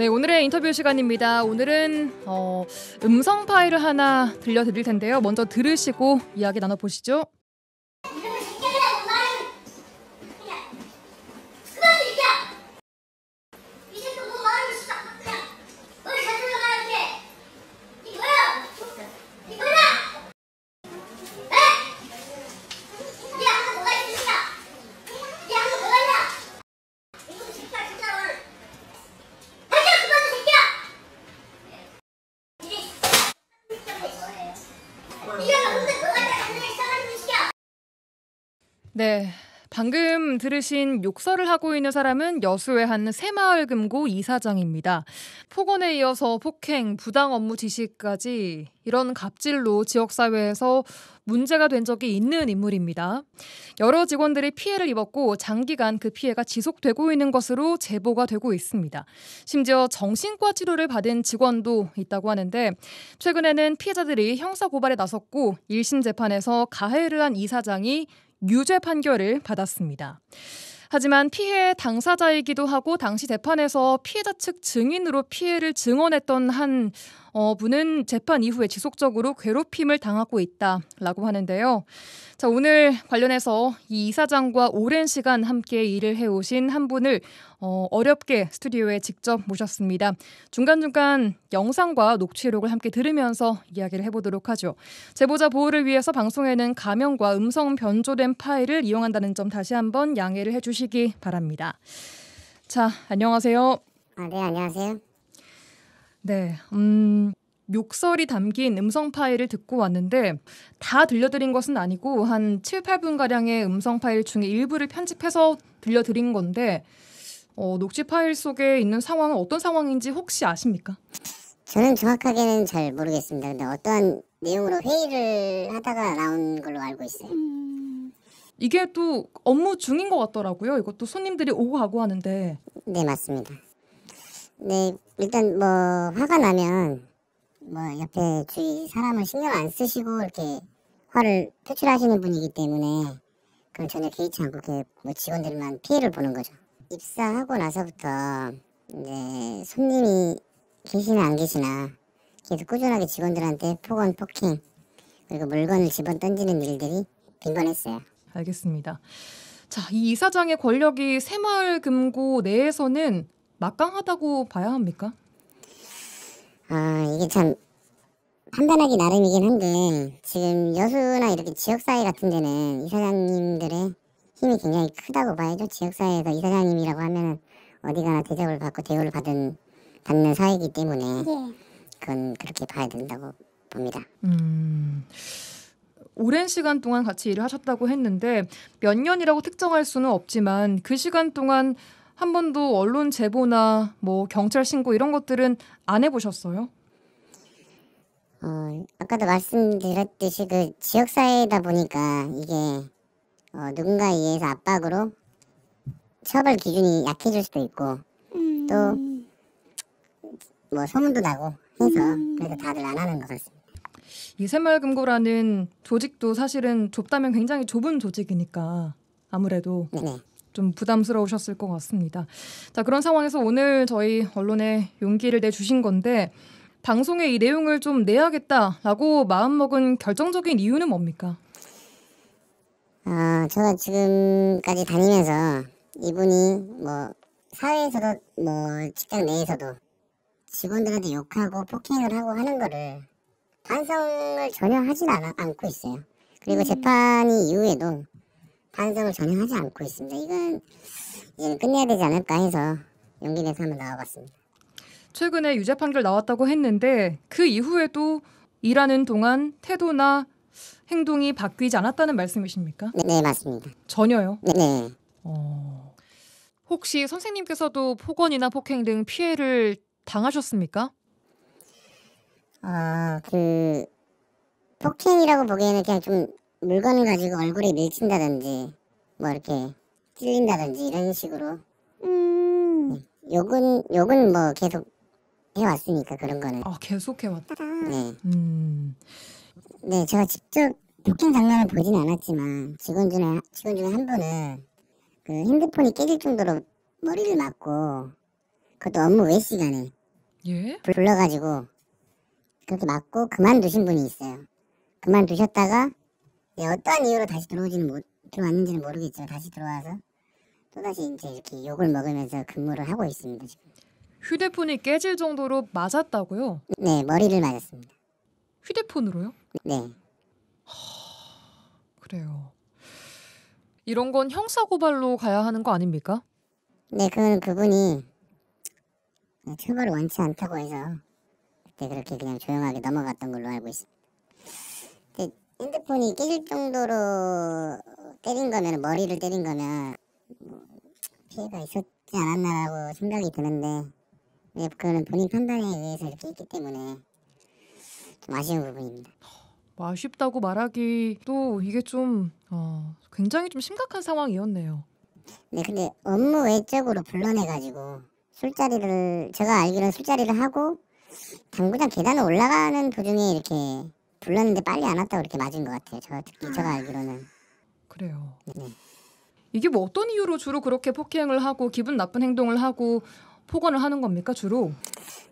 네, 오늘의 인터뷰 시간입니다. 오늘은 음성 파일을 하나 들려드릴 텐데요. 먼저 들으시고 이야기 나눠보시죠. 네, 방금 들으신 욕설을 하고 있는 사람은 여수의 한 새마을금고 이사장입니다. 폭언에 이어서 폭행, 부당 업무 지시까지 이런 갑질로 지역사회에서 문제가 된 적이 있는 인물입니다. 여러 직원들이 피해를 입었고 장기간 그 피해가 지속되고 있는 것으로 제보가 되고 있습니다. 심지어 정신과 치료를 받은 직원도 있다고 하는데 최근에는 피해자들이 형사고발에 나섰고 1심 재판에서 가해를 한 이사장이 유죄 판결을 받았습니다. 하지만 피해 당사자이기도 하고 당시 재판에서 피해자 측 증인으로 피해를 증언했던 한 분은 재판 이후에 지속적으로 괴롭힘을 당하고 있다라고 하는데요. 자, 오늘 관련해서 이 이사장과 오랜 시간 함께 일을 해오신 한 분을 어렵게 스튜디오에 직접 모셨습니다. 중간중간 영상과 녹취록을 함께 들으면서 이야기를 해보도록 하죠. 제보자 보호를 위해서 방송에는 가명과 음성 변조된 파일을 이용한다는 점 다시 한번 양해를 해주시기 바랍니다. 자, 안녕하세요. 네, 안녕하세요. 네, 욕설이 담긴 음성 파일을 듣고 왔는데 다 들려드린 것은 아니고 한 7, 8분가량의 음성 파일 중에 일부를 편집해서 들려드린 건데 녹취 파일 속에 있는 상황은 어떤 상황인지 혹시 아십니까? 저는 정확하게는 잘 모르겠습니다. 근데 어떠한 내용으로 회의를 하다가 나온 걸로 알고 있어요. 이게 또 업무 중인 것 같더라고요. 이것도 손님들이 오고 가고 하는데. 네, 맞습니다. 네, 일단 뭐 화가 나면 뭐 옆에 주위 사람을 신경 안 쓰시고 이렇게 화를 표출하시는 분이기 때문에 그건 전혀 개의치 않고 이렇게 뭐 직원들만 피해를 보는 거죠. 입사하고 나서부터 이제 손님이 계시나 안 계시나 계속 꾸준하게 직원들한테 폭언, 폭행 그리고 물건을 집어 던지는 일들이 빈번했어요. 알겠습니다. 자, 이 이사장의 권력이 새마을금고 내에서는 막강하다고 봐야 합니까? 이게 참 판단하기 나름이긴 한데 지금 여수나 이렇게 지역사회 같은 데는 이사장님들의 힘이 굉장히 크다고 봐야죠. 지역사회에서 이사장님이라고 하면 어디 가나 대접을 받고 대우를 받는 사회이기 때문에 그건 그렇게 봐야 된다고 봅니다. 오랜 시간 동안 같이 일을 하셨다고 했는데 몇 년이라고 특정할 수는 없지만 그 시간 동안 한 번도 언론 제보나 뭐 경찰 신고 이런 것들은 안 해보셨어요? 아까도 말씀드렸듯이 그 지역사회다 보니까 이게 누군가에 의해서 압박으로 처벌 기준이 약해질 수도 있고 또 뭐 소문도 나고 해서 그래서 다들 안 하는 것 같습니다. 이 새마을금고라는 조직도 사실은 좁다면 굉장히 좁은 조직이니까 아무래도 네네. 좀 부담스러우셨을 것 같습니다. 자, 그런 상황에서 오늘 저희 언론에 용기를 내주신 건데 방송에 이 내용을 좀 내야겠다라고 마음먹은 결정적인 이유는 뭡니까? 제가 지금까지 다니면서 이분이 뭐 사회에서도 뭐 직장 내에서도 직원들한테 욕하고 폭행을 하고 하는 거를 반성을 전혀 하진 않고 있어요. 그리고 재판이 이후에도 반성을 전혀 하지 않고 있습니다. 이건 이제 끝내야 되지 않을까 해서 용기 내서 한번 나와봤습니다. 최근에 유죄 판결 나왔다고 했는데 그 이후에도 일하는 동안 태도나 행동이 바뀌지 않았다는 말씀이십니까? 네, 맞습니다. 전혀요? 네. 혹시 선생님께서도 폭언이나 폭행 등 피해를 당하셨습니까? 그 폭행이라고 보기에는 그냥 좀 물건을 가지고 얼굴에 밀친다든지 뭐 이렇게 찔린다든지 이런 식으로 네. 욕은 뭐 계속 해왔으니까 그런 거는 계속 해왔다. 네. 네, 제가 직접 폭행 장면을 보진 않았지만 직원 중에 한 분은 그 핸드폰이 깨질 정도로 머리를 맞고 그것도 업무 외 시간에 예? 불러가지고 그렇게 맞고 그만두신 분이 있어요. 그만두셨다가 어떠한 이유로 다시 들어왔는지는 모르겠지만 다시 들어와서 또다시 이제 이렇게 욕을 먹으면서 근무를 하고 있습니다. 지금. 휴대폰이 깨질 정도로 맞았다고요? 네, 머리를 맞았습니다. 휴대폰으로요? 네. 그래요. 이런 건 형사고발로 가야 하는 거 아닙니까? 네, 그분이 처벌을 원치 않다고 해서 그때 그렇게 그냥 조용하게 넘어갔던 걸로 알고 있습니다. 근데 핸드폰이 깨질 정도로 때린 거면, 머리를 때린 거면 피해가 있었지 않았나라고 생각이 드는데 그거는 본인 판단에 의해서 이렇게 있기 때문에 좀 아쉬운 부분입니다. 뭐 아쉽다고 말하기도 이게 좀 굉장히 좀 심각한 상황이었네요. 네, 근데 업무 외적으로 불러내가지고 제가 알기로는 술자리를 하고 당구장 계단을 올라가는 도중에 이렇게 불렀는데 빨리 안 왔다고 이렇게 맞은 것 같아요. 제가 알기로는. 그래요. 네. 이게 뭐 어떤 이유로 주로 그렇게 폭행을 하고 기분 나쁜 행동을 하고 폭언을 하는 겁니까 주로?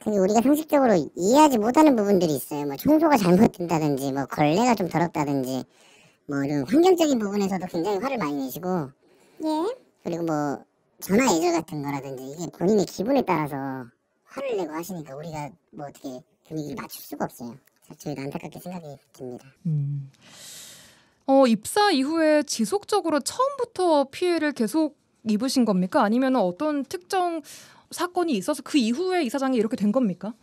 근데 우리가 상식적으로 이해하지 못하는 부분들이 있어요. 뭐 청소가 잘못된다든지, 뭐 걸레가 좀 더럽다든지, 뭐 이런 환경적인 부분에서도 굉장히 화를 많이 내시고, 예. 그리고 뭐 전화 예절 같은 거라든지 이게 본인의 기분에 따라서 화를 내고 하시니까 우리가 뭐 어떻게 분위기를 맞출 수가 없어요. 저희도 안타깝게 생각이 듭니다. 입사 이후에 지속적으로 처음부터 피해를 계속 입으신 겁니까? 아니면 어떤 특정 사건이 있어서 그 이후에 이사장이 이렇게 된 겁니까?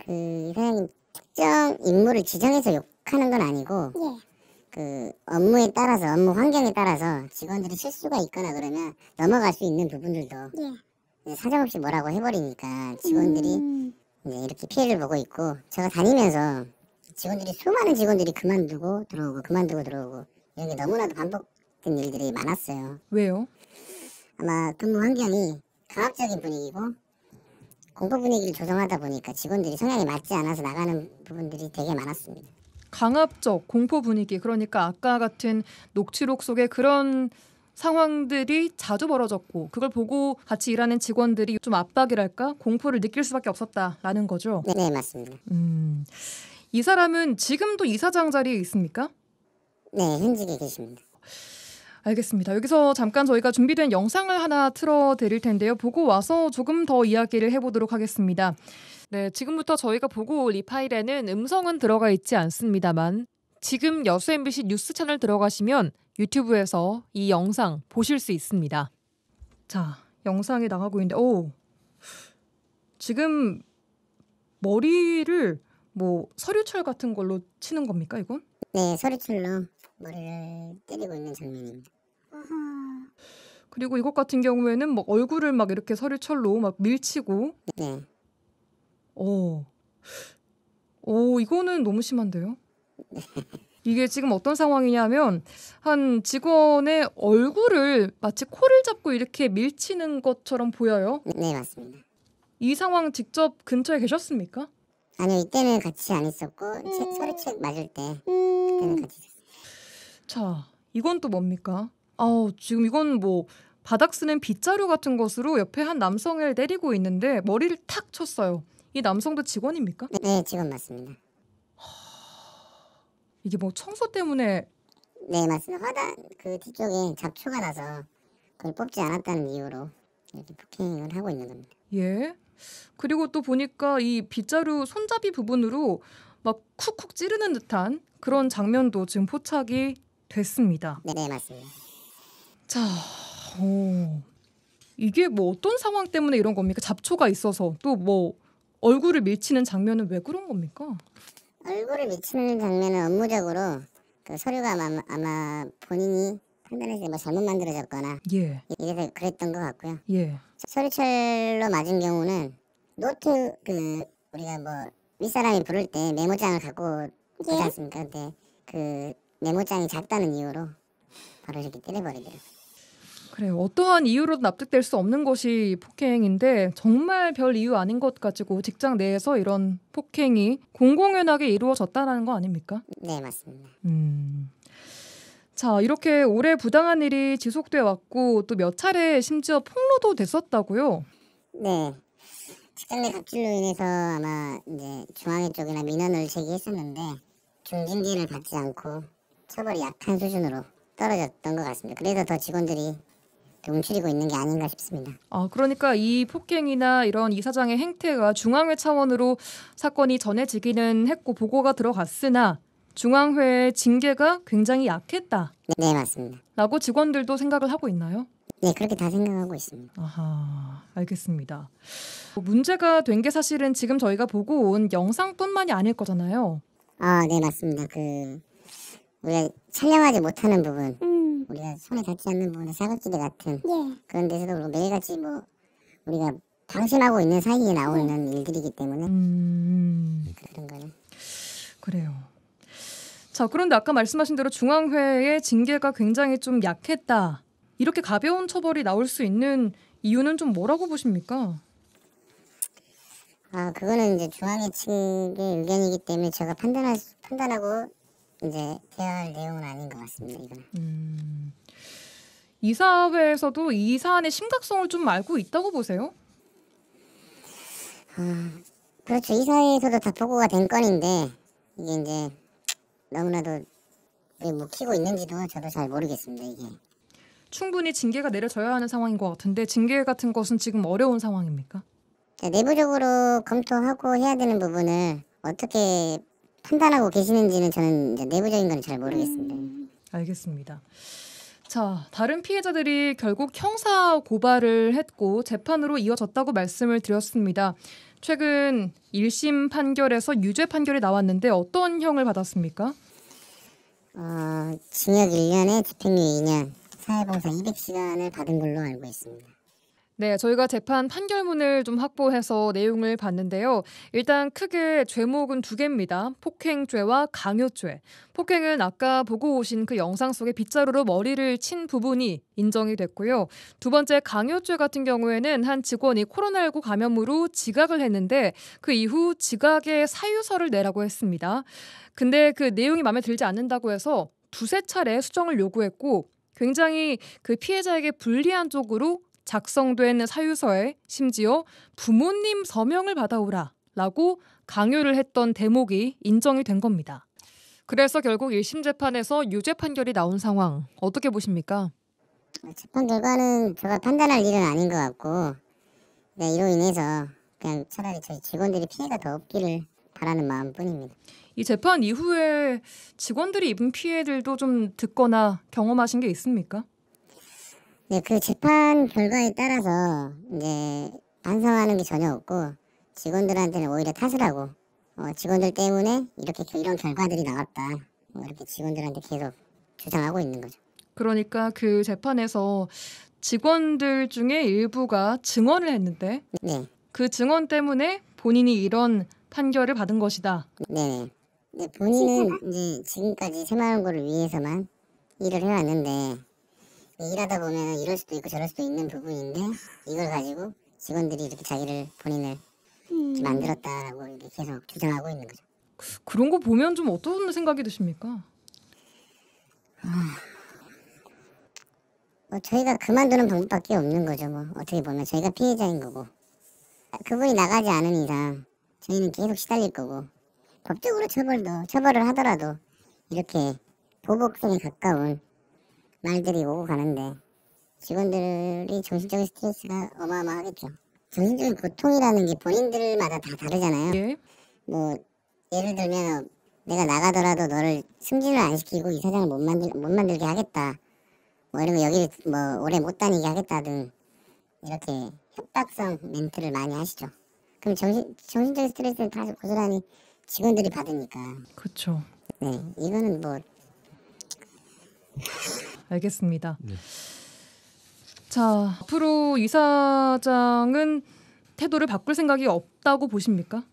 그 이사장님 특정 인물을 지정해서 욕하는 건 아니고 그 업무에 따라서 업무 환경에 따라서 직원들이 실수가 있거나 그러면 넘어갈 수 있는 부분들도 이제 사정없이 뭐라고 해버리니까 직원들이 이제 이렇게 피해를 보고 있고 제가 다니면서 수많은 직원들이 그만두고 들어오고 이런 게 너무나도 반복된 일들이 많았어요. 왜요? 아마 근무 환경이 강압적인 분위기고 공포 분위기를 조성하다 보니까 직원들이 성향에 맞지 않아서 나가는 부분들이 되게 많았습니다. 강압적 공포 분위기, 그러니까 아까 같은 녹취록 속에 그런 상황들이 자주 벌어졌고 그걸 보고 같이 일하는 직원들이 좀 압박이랄까 공포를 느낄 수밖에 없었다라는 거죠. 네, 맞습니다. 이 사람은 지금도 이사장 자리에 있습니까? 네, 현직에 계십니다. 알겠습니다. 여기서 잠깐 저희가 준비된 영상을 하나 틀어드릴 텐데요. 보고 와서 조금 더 이야기를 해보도록 하겠습니다. 네, 지금부터 저희가 보고 올 이 파일에는 음성은 들어가 있지 않습니다만 지금 여수 MBC 뉴스 채널 들어가시면 유튜브에서 이 영상 보실 수 있습니다. 자, 영상이 나가고 있는데 지금 머리를 뭐 서류철 같은 걸로 치는 겁니까 이건? 네, 서류철로 머리를 때리고 있는 장면입니다. 그리고 이것 같은 경우에는 뭐 얼굴을 막 이렇게 서류철로 막 밀치고. 네. 이거는 너무 심한데요? 이게 지금 어떤 상황이냐면 한 직원의 얼굴을 마치 코를 잡고 이렇게 밀치는 것처럼 보여요. 네, 맞습니다. 이 상황 직접 근처에 계셨습니까? 아니요, 이때는 같이 안 있었고 서류책 맞을 때 그때는 같이 있었어요. 자, 이건 또 뭡니까? 지금 이건 뭐 바닥 쓰는 빗자루 같은 것으로 옆에 한 남성을 때리고 있는데 머리를 탁 쳤어요. 이 남성도 직원입니까? 네, 직원 맞습니다. 이게 뭐 청소 때문에? 네, 맞습니다. 화단 그 뒤쪽에 잡초가 나서 그걸 뽑지 않았다는 이유로 이렇게 폭행을 하고 있는 겁니다. 예. 그리고 또 보니까 이 빗자루 손잡이 부분으로 막 쿡쿡 찌르는 듯한 그런 장면도 지금 포착이 됐습니다. 네, 맞습니다. 자, 이게 뭐 어떤 상황 때문에 이런 겁니까? 잡초가 있어서 또 뭐 얼굴을 밀치는 장면은 왜 그런 겁니까? 얼굴을 밀치는 장면은 업무적으로 그 서류가 아마 본인이 판단해서 뭐 잘못 만들어졌거나 예. 이래서 그랬던 것 같고요. 예. 서류철로 맞은 경우는 노트 우리가 뭐 윗사람이 부를 때 메모장을 갖고 보지 않습니까? 근데 그 메모장이 작다는 이유로 바로 이렇게 때려버리더라고요. 그래요. 어떠한 이유로도 납득될 수 없는 것이 폭행인데 정말 별 이유 아닌 것 가지고 직장 내에서 이런 폭행이 공공연하게 이루어졌다는 거 아닙니까? 네, 맞습니다. 자, 이렇게 오래 부당한 일이 지속돼 왔고 또 몇 차례 심지어 폭로도 됐었다고요? 네, 직장 내 갑질로 인해서 아마 이제 중앙회 쪽이나 민원을 제기했었는데 중징계를 받지 않고 처벌이 약한 수준으로 떨어졌던 것 같습니다. 그래서 더 직원들이 움츠리고 있는 게 아닌가 싶습니다. 그러니까 이 폭행이나 이런 이사장의 행태가 중앙회 차원으로 사건이 전해지기는 했고 보고가 들어갔으나 중앙회의 징계가 굉장히 약했다. 네, 맞습니다. 라고 직원들도 생각을 하고 있나요? 네, 그렇게 다 생각하고 있습니다. 아하, 알겠습니다. 문제가 된 게 사실은 지금 저희가 보고 온 영상뿐만이 아닐 거잖아요. 네, 맞습니다. 우리가 촬영하지 못하는 부분, 우리가 손에 닿지 않는 부분에 사각지대 같은 그런 데서도 그렇고 매일같이 우리가 방심하고 있는 사이에 나오는 일들이기 때문에 그런 거는. 그래요. 자, 그런데 아까 말씀하신 대로 중앙회의 징계가 굉장히 좀 약했다. 이렇게 가벼운 처벌이 나올 수 있는 이유는 좀 뭐라고 보십니까? 그거는 이제 중앙회 측의 의견이기 때문에 제가 판단하고 이제 대화할 내용은 아닌 것 같습니다. 이거는. 이사회에서도 이 사안의 심각성을 좀 알고 있다고 보세요? 그렇죠. 이사회에서도 다 보고가 된 건인데 이게 이제 너무나도 왜 묵히고 있는지도 저도 잘 모르겠습니다. 이게. 충분히 징계가 내려져야 하는 상황인 것 같은데 징계 같은 것은 지금 어려운 상황입니까? 내부적으로 검토하고 해야 되는 부분을 어떻게 판단하고 계시는지는 저는 이제 내부적인 건 잘 모르겠습니다. 알겠습니다. 자, 다른 피해자들이 결국 형사 고발을 했고 재판으로 이어졌다고 말씀을 드렸습니다. 최근 1심 판결에서 유죄 판결이 나왔는데 어떤 형을 받았습니까? 징역 1년에 집행유예 2년, 사회봉사 200시간을 받은 걸로 알고 있습니다. 네, 저희가 재판 판결문을 좀 확보해서 내용을 봤는데요. 일단 크게 죄목은 두 개입니다. 폭행죄와 강요죄. 폭행은 아까 보고 오신 그 영상 속에 빗자루로 머리를 친 부분이 인정이 됐고요. 두 번째 강요죄 같은 경우에는 한 직원이 코로나19 감염으로 지각을 했는데 그 이후 지각의 사유서를 내라고 했습니다. 근데 그 내용이 마음에 들지 않는다고 해서 두세 차례 수정을 요구했고 굉장히 그 피해자에게 불리한 쪽으로 작성된 사유서에 심지어 부모님 서명을 받아오라 라고 강요를 했던 대목이 인정이 된 겁니다. 그래서 결국 1심 재판에서 유죄 판결이 나온 상황 어떻게 보십니까? 재판 결과는 제가 판단할 일은 아닌 것 같고 이로 인해서 그냥 차라리 저희 직원들이 피해가 더 없기를 바라는 마음뿐입니다. 이 재판 이후에 직원들이 입은 피해들도 좀 듣거나 경험하신 게 있습니까? 네, 그 재판 결과에 따라서 이제 반성하는 게 전혀 없고 직원들한테는 오히려 탓을 하고 직원들 때문에 이런 결과들이 나왔다. 이렇게 직원들한테 계속 주장하고 있는 거죠. 그러니까 그 재판에서 직원들 중에 일부가 증언을 했는데 네. 그 증언 때문에 본인이 이런 판결을 받은 것이다. 네. 네, 본인은 이제 지금까지 새마을고를 위해서만 일을 해왔는데 일하다 보면 이럴 수도 있고 저럴 수도 있는 부분인데 이걸 가지고 직원들이 이렇게 본인을 만들었다라고 이렇게 계속 주장하고 있는 거죠. 그런 거 보면 좀 어떤 생각이 드십니까? 저희가 그만두는 방법밖에 없는 거죠. 어떻게 보면 저희가 피해자인 거고 그분이 나가지 않은 이상 저희는 계속 시달릴 거고 법적으로 처벌을 하더라도 이렇게 보복성에 가까운 말들이 오고 가는데 직원들이 정신적인 스트레스가 어마어마하겠죠. 정신적인 고통이라는 게 본인들마다 다 다르잖아요. 예. 예를 들면 내가 나가더라도 너를 승진을 안 시키고 이사장을 못 만들게 하겠다. 이런 거 여기를 오래 못 다니게 하겠다 등 이렇게 협박성 멘트를 많이 하시죠. 그럼 정신적인 스트레스는 다 고스란히 직원들이 받으니까. 그렇죠. 네, 이거는 알겠습니다. 네. 자, 앞으로 이사장은 태도를 바꿀 생각이 없다고 보십니까?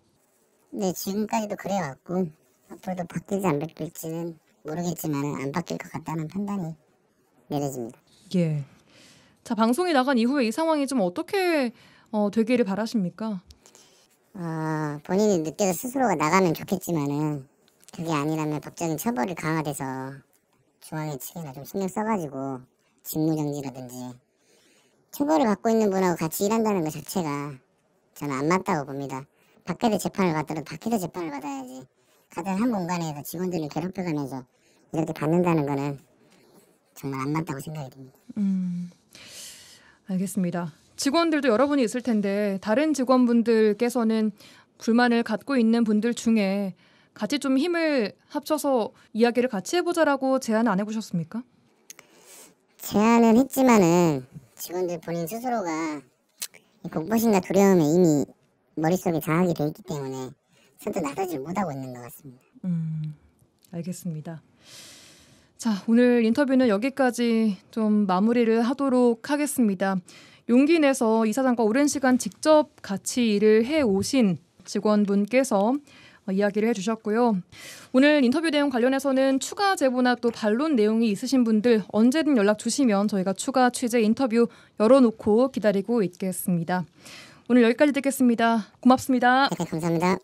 네, 지금까지도 그래왔고 앞으로도 바뀔지 안 바뀔지는 모르겠지만 안 바뀔 것 같다는 판단이 내려집니다. 예. 자, 방송이 나간 이후에 이 상황이 좀 어떻게 되기를 바라십니까? 본인이 느껴서 스스로가 나가면 좋겠지만은 그게 아니라면 법적인 처벌이 강화돼서 중앙회 측이나 좀 신경 써가지고 직무정지라든지 처벌을 받고 있는 분하고 같이 일한다는 것 자체가 저는 안 맞다고 봅니다. 밖에서 재판을 받더라도 밖에서 재판을 받아야지. 같은 한 공간에서 직원들을 괴롭혀가면서 이렇게 받는다는 거는 정말 안 맞다고 생각이 듭니다. 알겠습니다. 직원들도 여러분이 있을 텐데 다른 직원분들께서는 불만을 갖고 있는 분들 중에 같이 좀 힘을 합쳐서 이야기를 같이 해보자라고 제안 안 해보셨습니까? 제안은 했지만은 직원들 본인 스스로가 이 공포심과 두려움에 이미 머릿속에 장악이 돼 있기 때문에 선뜻 나서질 못하고 있는 것 같습니다. 알겠습니다. 자, 오늘 인터뷰는 여기까지 좀 마무리를 하도록 하겠습니다. 용기 내서 이사장과 오랜 시간 직접 같이 일을 해오신 직원분께서 이야기를 해주셨고요. 오늘 인터뷰 내용 관련해서는 추가 제보나 또 반론 내용이 있으신 분들 언제든 연락 주시면 저희가 추가 취재 인터뷰 열어놓고 기다리고 있겠습니다. 오늘 여기까지 듣겠습니다. 고맙습니다. 네, 감사합니다.